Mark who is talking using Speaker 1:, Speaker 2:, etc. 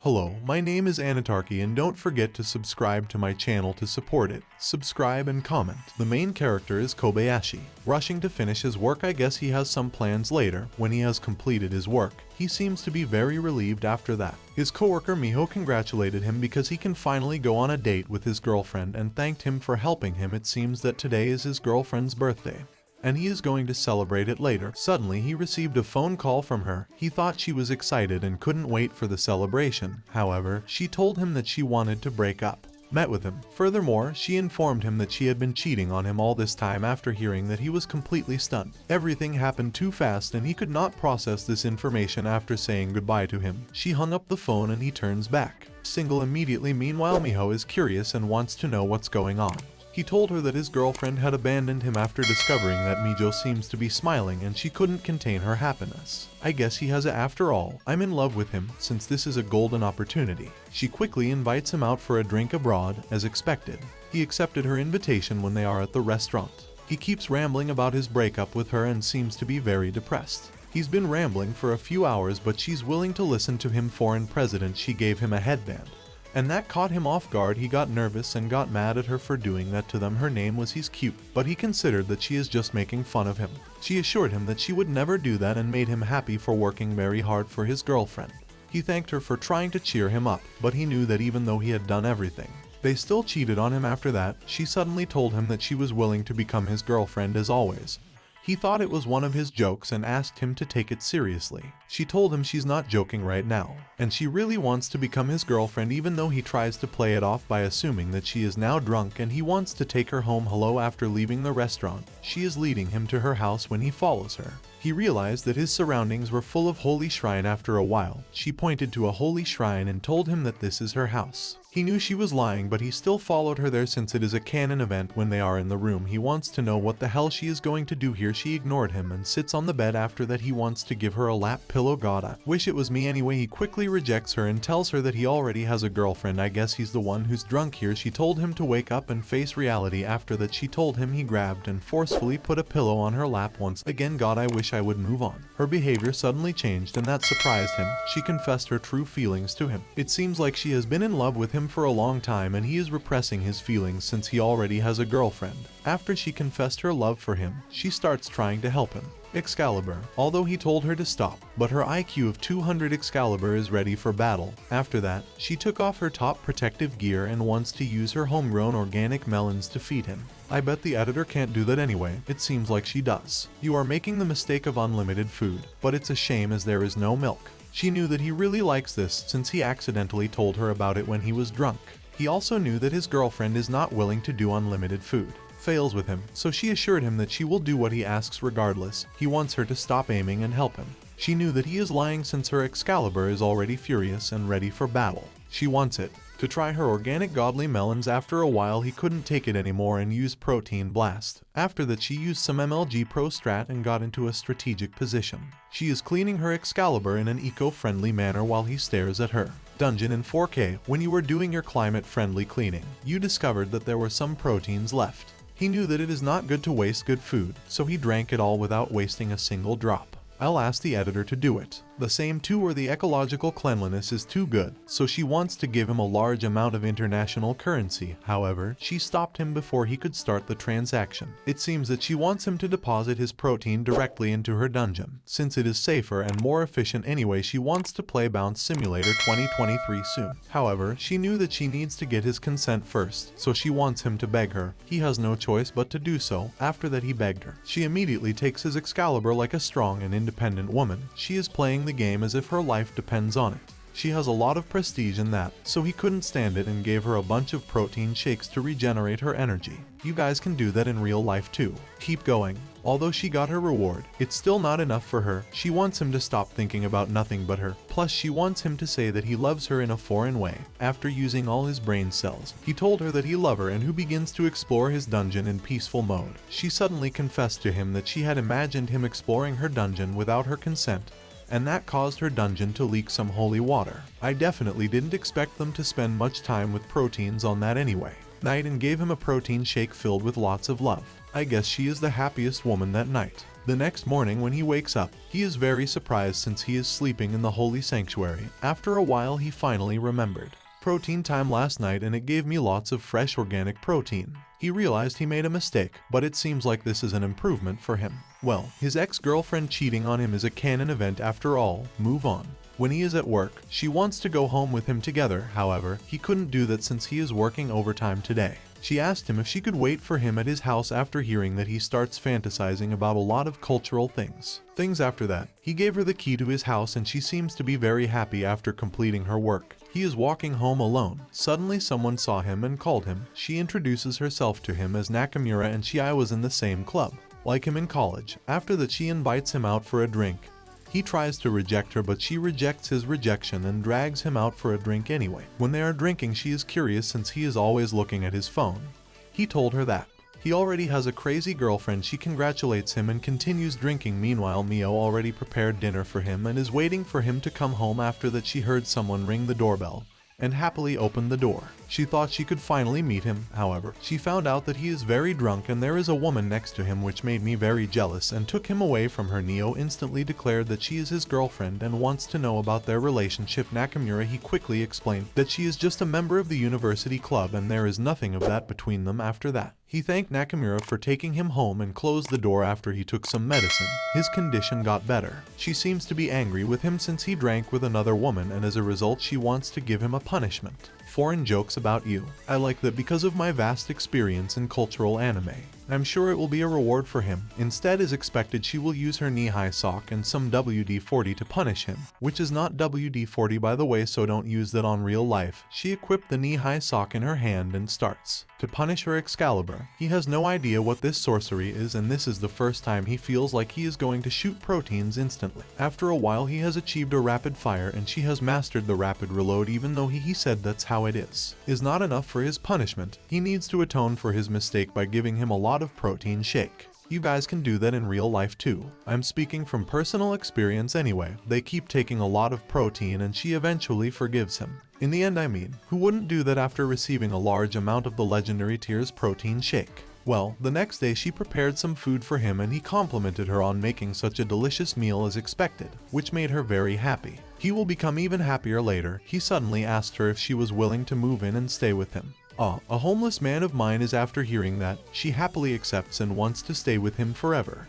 Speaker 1: Hello, my name is Anitarky and don't forget to subscribe to my channel to support it. Subscribe and comment. The main character is Kobayashi. Rushing to finish his work, I guess he has some plans later. When he has completed his work, he seems to be very relieved after that. His coworker Miho congratulated him because he can finally go on a date with his girlfriend and thanked him for helping him. It seems that today is his girlfriend's birthday, and he is going to celebrate it later. Suddenly, he received a phone call from her. He thought she was excited and couldn't wait for the celebration. However, she told him that she wanted to break up. Met with him. Furthermore, she informed him that she had been cheating on him all this time. After hearing that, he was completely stunned. Everything happened too fast and he could not process this information. After saying goodbye to him, she hung up the phone and he turns back. Single immediately. Meanwhile, Miho is curious and wants to know what's going on. He told her that his girlfriend had abandoned him after discovering that Mijo seems to be smiling and she couldn't contain her happiness. I guess he has it after all. I'm in love with him since this is a golden opportunity. She quickly invites him out for a drink abroad, as expected. He accepted her invitation when they are at the restaurant. He keeps rambling about his breakup with her and seems to be very depressed. He's been rambling for a few hours, but she's willing to listen to him. Foreign president, she gave him a headband, and that caught him off guard. He got nervous and got mad at her for doing that to them. Her name was He's Cute, but he considered that she is just making fun of him. She assured him that she would never do that and made him happy for working very hard for his girlfriend. He thanked her for trying to cheer him up, but he knew that even though he had done everything, they still cheated on him. After that, she suddenly told him that she was willing to become his girlfriend as always. He thought it was one of his jokes and asked him to take it seriously. She told him she's not joking right now, and she really wants to become his girlfriend, even though he tries to play it off by assuming that she is now drunk and he wants to take her home. Hello. After leaving the restaurant, she is leading him to her house. When he follows her, he realized that his surroundings were full of holy shrine. After a while, she pointed to a holy shrine and told him that this is her house. He knew she was lying, but he still followed her there since it is a canon event. When they are in the room, he wants to know what the hell she is going to do here. She ignored him and sits on the bed. After that, he wants to give her a lap pillow. God, I wish it was me anyway. He quickly rejects her and tells her that he already has a girlfriend. I guess he's the one who's drunk here. She told him to wake up and face reality. After that, she told him he grabbed and forcefully put a pillow on her lap once again. God, I wish I would move on. Her behavior suddenly changed and that surprised him. She confessed her true feelings to him. It seems like she has been in love with him for a long time and he is repressing his feelings since he already has a girlfriend. After she confessed her love for him, she starts trying to help him. Excalibur, although he told her to stop, but her IQ of 200, Excalibur is ready for battle. After that, she took off her top protective gear and wants to use her homegrown organic melons to feed him. I bet the editor can't do that anyway. It seems like she does. You are making the mistake of unlimited food, but it's a shame as there is no milk. She knew that he really likes this since he accidentally told her about it when he was drunk. He also knew that his girlfriend is not willing to do unlimited food. Fails with him, so she assured him that she will do what he asks regardless. He wants her to stop aiming and help him. She knew that he is lying since her Excalibur is already furious and ready for battle. She wants it to try her organic godly melons. After a while, he couldn't take it anymore and used Protein Blast. After that, she used some MLG Pro Strat and got into a strategic position. She is cleaning her Excalibur in an eco-friendly manner while he stares at her. Dungeon in 4K. When you were doing your climate-friendly cleaning, you discovered that there were some proteins left. He knew that it is not good to waste good food, so he drank it all without wasting a single drop. I'll ask the editor to do it. The same too, or the ecological cleanliness is too good, so she wants to give him a large amount of international currency. However, she stopped him before he could start the transaction. It seems that she wants him to deposit his protein directly into her dungeon, since it is safer and more efficient anyway. She wants to play Bounce Simulator 2023 soon. However, she knew that she needs to get his consent first, so she wants him to beg her. He has no choice but to do so. After that, he begged her. She immediately takes his Excalibur like a strong and independent woman. She is playing the game as if her life depends on it. She has a lot of prestige in that, so he couldn't stand it and gave her a bunch of protein shakes to regenerate her energy. You guys can do that in real life too. Keep going. Although she got her reward, it's still not enough for her. She wants him to stop thinking about nothing but her. Plus, she wants him to say that he loves her in a foreign way. After using all his brain cells, he told her that he loves her and who begins to explore his dungeon in peaceful mode. She suddenly confessed to him that she had imagined him exploring her dungeon without her consent, and that caused her dungeon to leak some holy water. I definitely didn't expect them to spend much time with proteins on that anyway. Night and gave him a protein shake filled with lots of love. I guess she is the happiest woman that night. The next morning when he wakes up, he is very surprised since he is sleeping in the holy sanctuary. After a while he finally remembered. Protein time last night and it gave me lots of fresh organic protein. He realized he made a mistake, but it seems like this is an improvement for him. Well, his ex-girlfriend cheating on him is a canon event after all. Move on. When he is at work, she wants to go home with him together. However, he couldn't do that since he is working overtime today. She asked him if she could wait for him at his house after hearing that he starts fantasizing about a lot of cultural things. After that, he gave her the key to his house and she seems to be very happy after completing her work. He is walking home alone. Suddenly someone saw him and called him. She introduces herself to him as Nakamura and I was in the same club, like him in college. After that she invites him out for a drink. He tries to reject her but she rejects his rejection and drags him out for a drink anyway. When they are drinking she is curious since he is always looking at his phone. He told her that he already has a crazy girlfriend. She congratulates him and continues drinking. Meanwhile Mio already prepared dinner for him and is waiting for him to come home. After that she heard someone ring the doorbell and happily opened the door. She thought she could finally meet him. However, she found out that he is very drunk and there is a woman next to him, which made me very jealous and took him away from her. Neo instantly declared that she is his girlfriend and wants to know about their relationship. Nakamura, he quickly explained that she is just a member of the university club and there is nothing of that between them. After that, he thanked Nakamura for taking him home and closed the door. After he took some medicine, his condition got better. She seems to be angry with him since he drank with another woman and as a result she wants to give him a punishment. Foreign jokes about you. I like that because of my vast experience in cultural anime. I'm sure it will be a reward for him. Instead, as expected, she will use her knee-high sock and some WD-40 to punish him, which is not WD-40 by the way, so don't use that on real life. She equipped the knee-high sock in her hand and starts to punish her Excalibur. He has no idea what this sorcery is and this is the first time he feels like he is going to shoot proteins instantly. After a while he has achieved a rapid fire and she has mastered the rapid reload, even though he said that's how it is not enough for his punishment. He needs to atone for his mistake by giving him a lot of protein shake. You guys can do that in real life too. I'm speaking from personal experience anyway. They keep taking a lot of protein and she eventually forgives him. In the end, I mean, who wouldn't do that after receiving a large amount of the legendary Tears protein shake? Well, the next day she prepared some food for him and he complimented her on making such a delicious meal as expected, which made her very happy. He will become even happier later. He suddenly asked her if she was willing to move in and stay with him. A homeless man of mine is after hearing that, she happily accepts and wants to stay with him forever.